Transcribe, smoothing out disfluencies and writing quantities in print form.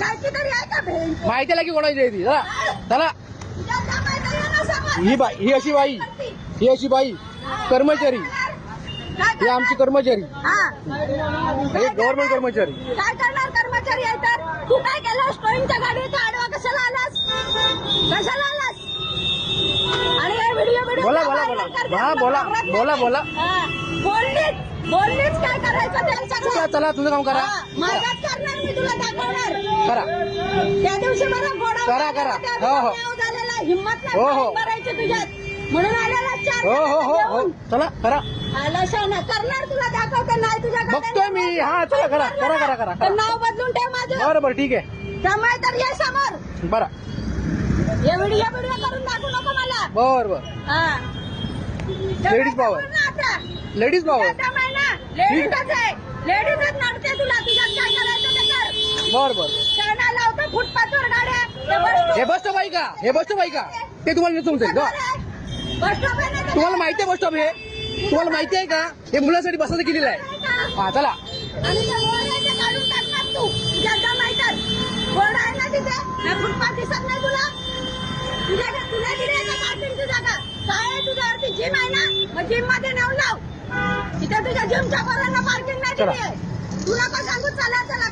जायची तरी आहे का भेंड? माहिती आहे की कोणाची आहे ती. चला चला. तुझ्या जमायचं आहे ना समोर. ही बाई, ही अशी बाई, ही अशी बाई कर्मचारी, काय ही करणार? आमची कर्मचारी, हा. हे गव्हर्नमेंट कर्मचारी. काय करणार कर्मचारी आहे तर? तू काय केलं? स्टोईंगच्या गाडीचा आडवा कशाला आलास? कशाला आलास? आणि हे व्हिडिओ बोला बोला बोला हा बोला बोला बोला. बोललीच काय करायचं त्यांचं चला चला तुझं काम करा. माझ्याच करणार मी तुला दाखवणार. करा त्या दिवशी मला घोडा करा, करा. हो, हो. झालेला हिंमत हो, हो. नाही भरायची तुझ्यात म्हणून आलेला चार हो हो हो हो. चला करा. आला शाना करणार तुला दाखवते नाही तुझ्या बघतोय मी. हा चला करा करा करा करा तर नाव बदलून ठेव माझं. बरं बरं ठीक आहे. जमाय तर ये समोर. बरं हे व्हिडिओ करून दाखवू नको मला. बर बर. हा. Ladies power. आता लेडीज भाऊ. लेडीजच आहे. लेडीजच नडते तुला. तुझ्यात काय करायचं ते कर. बर बर. शाळा लावतो फुटपाथवर गाड्या. ते बस हे बस स्टॉप आहे का? हे बस स्टॉप आहे का? ते तुम्हाला नाही समजेल का? बस स्टॉप आहे ना ते? तुम्हाला माहिती आहे बस स्टॉप हे? तुम्हाला माहिती आहे का? हे मुलांसाठी बसायचं केलेलं आहे. हा चला. आणि ते बोर्ड आहे ते काढून टाकणार तू. तुझ्या जमायचं बोर्ड आहे ना तिथे. हा फुटपाथ दिसत नाही तुला? तुला तिथे आहे का पार्किंगची जागा? काय आहे तुझ्यावरती? जिम आहे ना? मग जिम मध्ये नेऊन लाव. तिथे तुझ्या जिमच्या पोरांना पार्किंग नाही चला. दिली आहे. तुला काय सांगू चला चला.